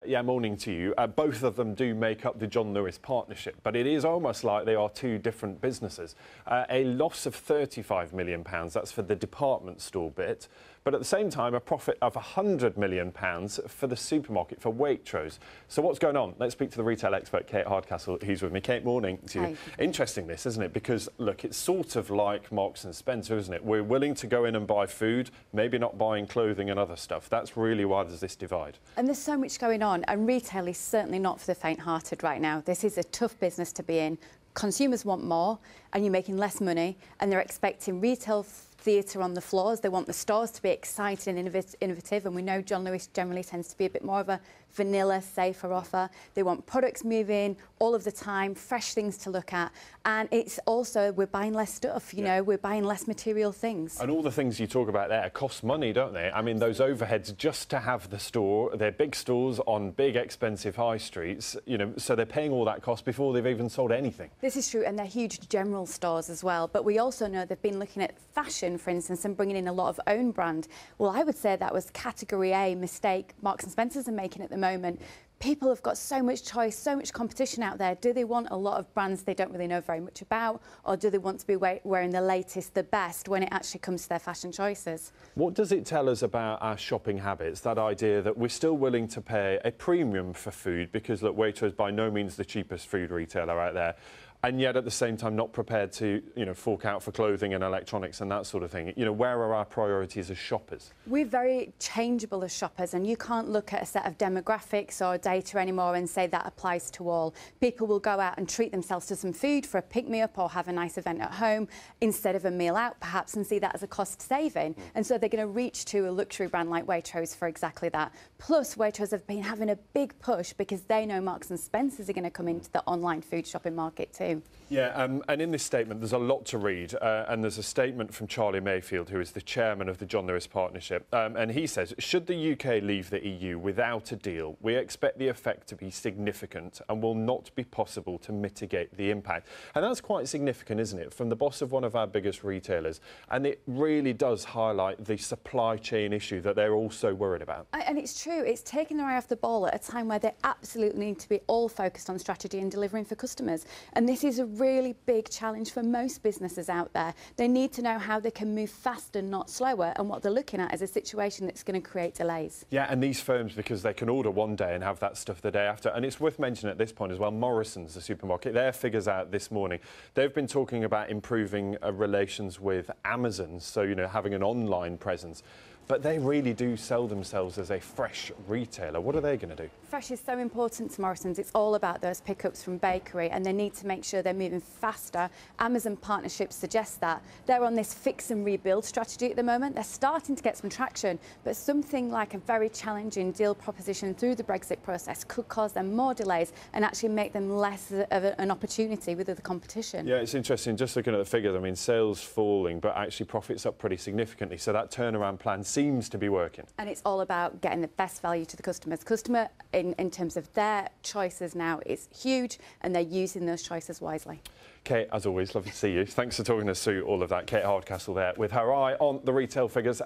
Yeah, morning to you. Both of them do make up the John Lewis partnership, but it is almost like they are two different businesses. A loss of £35 million, that's for the department store bit, but at the same time a profit of £100 million for the supermarket, for Waitrose. So what's going on? Let's speak to the retail expert, Kate Hardcastle, who's with me. Kate, morning to you. Hi. Interesting this, isn't it? Because, look, it's sort of like Marks and Spencer, isn't it? We're willing to go in and buy food, maybe not buying clothing and other stuff. That's really why there's this divide. And there's so much going on, and retail is certainly not for the faint-hearted right now. This is a tough business to be in. Consumers want more, and you're making less money, and they're expecting retail theatre on the floors. They want the stores to be exciting and innovative, and we know John Lewis generally tends to be a bit more of a vanilla, safer offer. They want products moving all of the time, fresh things to look at, and it's also we're buying less stuff, you know, we're buying less material things. And all the things you talk about there cost money, don't they? I mean, those overheads just to have the store, they're big stores on big, expensive high streets, you know, so they're paying all that cost before they've even sold anything. This is true, and they're huge general stores as well, but we also know they've been looking at fashion, for instance, and bringing in a lot of own brand. Well, I would say that was category A mistake Marks and Spencer's are making at the moment. People have got so much choice, so much competition out there. Do they want a lot of brands they don't really know very much about, or do they want to be wearing the latest, the best, when it actually comes to their fashion choices? What does it tell us about our shopping habits, that idea that we're still willing to pay a premium for food, because, look, Waitrose is by no means the cheapest food retailer out there, and yet at the same time not prepared to, you know, fork out for clothing and electronics and that sort of thing? You know, where are our priorities as shoppers? We're very changeable as shoppers, and you can't look at a set of demographics or data anymore and say that applies to all. People will go out and treat themselves to some food for a pick-me-up or have a nice event at home instead of a meal out, perhaps, and see that as a cost saving. And so they're going to reach to a luxury brand like Waitrose for exactly that. Plus, Waitrose have been having a big push because they know Marks and Spencer's are going to come into the online food shopping market too. Yeah, and in this statement there's a lot to read, and there's a statement from Charlie Mayfield, who is the chairman of the John Lewis Partnership, and he says, should the UK leave the EU without a deal, we expect the effect to be significant and will not be possible to mitigate the impact. And that's quite significant, isn't it, from the boss of one of our biggest retailers, and it really does highlight the supply chain issue that they're also worried about. And it's true, it's taking their eye off the ball at a time where they absolutely need to be all focused on strategy and delivering for customers. And this is a really big challenge for most businesses out there. They need to know how they can move faster, not slower, and what they're looking at is a situation that's going to create delays. Yeah, and these firms, because they can order one day and have that stuff the day after, and it's worth mentioning at this point as well, Morrisons, the supermarket, their figures out this morning. They've been talking about improving relations with Amazon, so, you know, having an online presence. But they really do sell themselves as a fresh retailer. What are they going to do? Fresh is so important to Morrisons. It's all about those pickups from bakery, and they need to make sure they're moving faster. Amazon partnerships suggest that. They're on this fix and rebuild strategy at the moment. They're starting to get some traction, but something like a very challenging deal proposition through the Brexit process could cause them more delays and actually make them less of an opportunity with the competition. Yeah, it's interesting, just looking at the figures, I mean, sales falling, but actually profits up pretty significantly, so that turnaround plan seems to be working. And it's all about getting the best value to the customers. Customer, in terms of their choices now, is huge, and they're using those choices wisely. Kate, as always, lovely to see you. Thanks for talking us through all of that. Kate Hardcastle there with her eye on the retail figures.